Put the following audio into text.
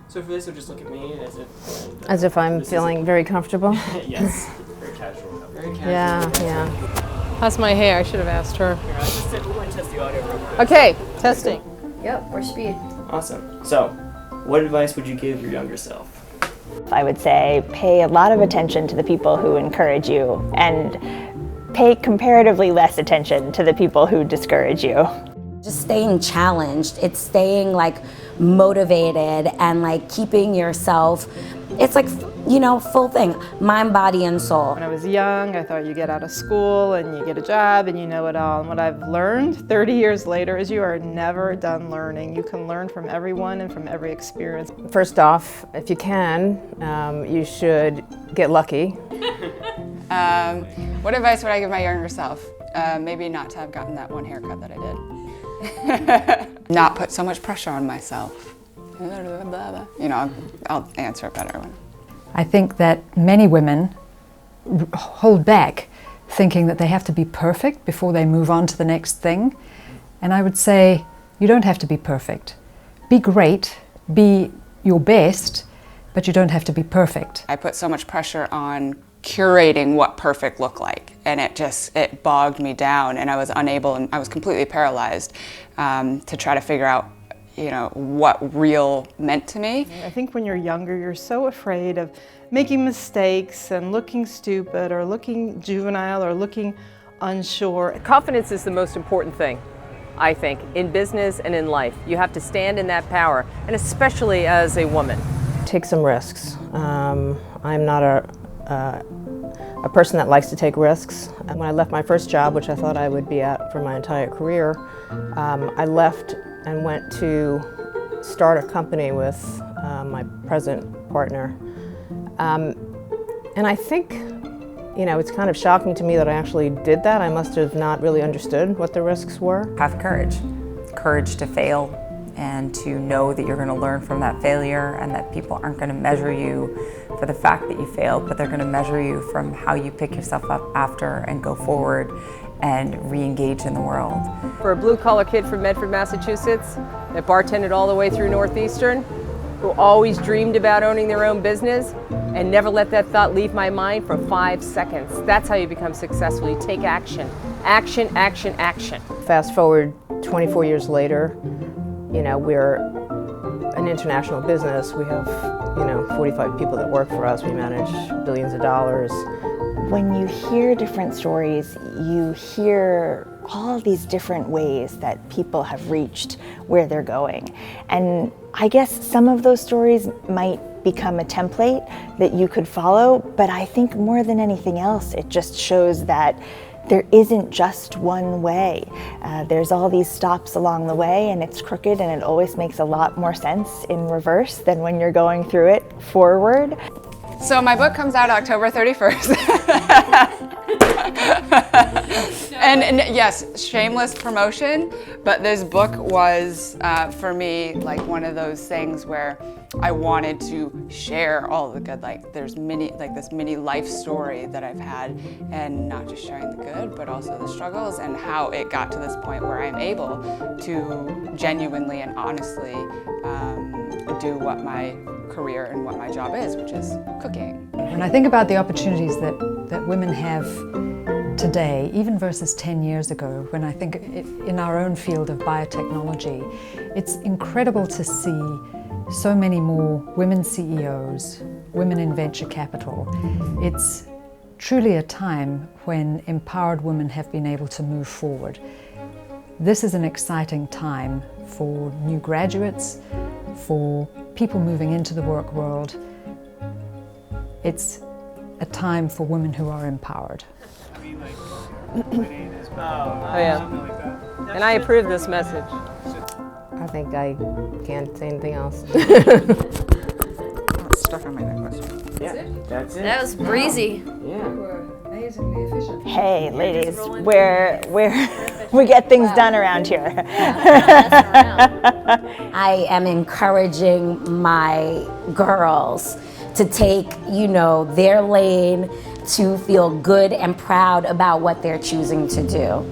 So for this, you'll just look at me As if I'm feeling very comfortable. Yes. Very casual. Very casual. Yeah. How's my hair? I should have asked her. Here, we're going to test the audio real quick. Okay, testing. Yep, or speed. Awesome. So, what advice would you give your younger self? I would say pay a lot of attention to the people who encourage you and pay comparatively less attention to the people who discourage you. Just staying challenged. It's staying like motivated and like keeping yourself, it's like, you know, full thing, mind, body, and soul. When I was young, I thought you get out of school and you get a job and you know it all. And what I've learned 30 years later is you are never done learning. You can learn from everyone and from every experience. First off, if you can, you should get lucky. What advice would I give my younger self? Maybe not to have gotten that one haircut that I did. Not put so much pressure on myself. You know, I'll answer it better. I think that many women hold back thinking that they have to be perfect before they move on to the next thing. And I would say, you don't have to be perfect. Be great, be your best, but you don't have to be perfect. I put so much pressure on curating what perfect looked like, and it bogged me down, and I was unable, and I was completely paralyzed to try to figure out, you know, what real meant to me. I think when you're younger, you're so afraid of making mistakes and looking stupid or looking juvenile or looking unsure. Confidence is the most important thing, I think, in business and in life. You have to stand in that power, and especially as a woman. Take some risks. I'm not a person that likes to take risks. And when I left my first job, which I thought I would be at for my entire career, I left and went to start a company with my present partner. And I think, you know, it's kind of shocking to me that I actually did that. I must have not really understood what the risks were. Have courage. Courage to fail and to know that you're going to learn from that failure and that people aren't going to measure you for the fact that you failed, but they're going to measure you from how you pick yourself up after and go forward and re-engage in the world. For a blue-collar kid from Medford, Massachusetts, that bartended all the way through Northeastern, who always dreamed about owning their own business and never let that thought leave my mind for 5 seconds. That's how you become successful. You take action. Action, action, action. Fast forward 24 years later, you know, we're an international business. We have, you know, 45 people that work for us. We manage billions of dollars. When you hear different stories, you hear all these different ways that people have reached where they're going. And I guess some of those stories might become a template that you could follow, but I think more than anything else, it just shows that there isn't just one way. There's all these stops along the way, and it's crooked, and it always makes a lot more sense in reverse than when you're going through it forward. So my book comes out October 31st. and yes, shameless promotion, but this book was, for me, like one of those things where I wanted to share all the good, like there's this mini life story that I've had, and not just sharing the good, but also the struggles and how it got to this point where I'm able to genuinely and honestly do what my career and what my job is, which is cooking. When I think about the opportunities that women have today, even versus 10 years ago, when I think in our own field of biotechnology, it's incredible to see so many more women CEOs, women in venture capital. It's truly a time when empowered women have been able to move forward. This is an exciting time for new graduates, for people moving into the work world. It's a time for women who are empowered. Oh yeah, and I approve this message. I think I can't say anything else. Stuff on my necklace. Yeah, that's it. That was breezy. Yeah. Amazingly efficient. Hey, ladies, we get things done around here. I am encouraging my girls to take, you know, their lane, to feel good and proud about what they're choosing to do.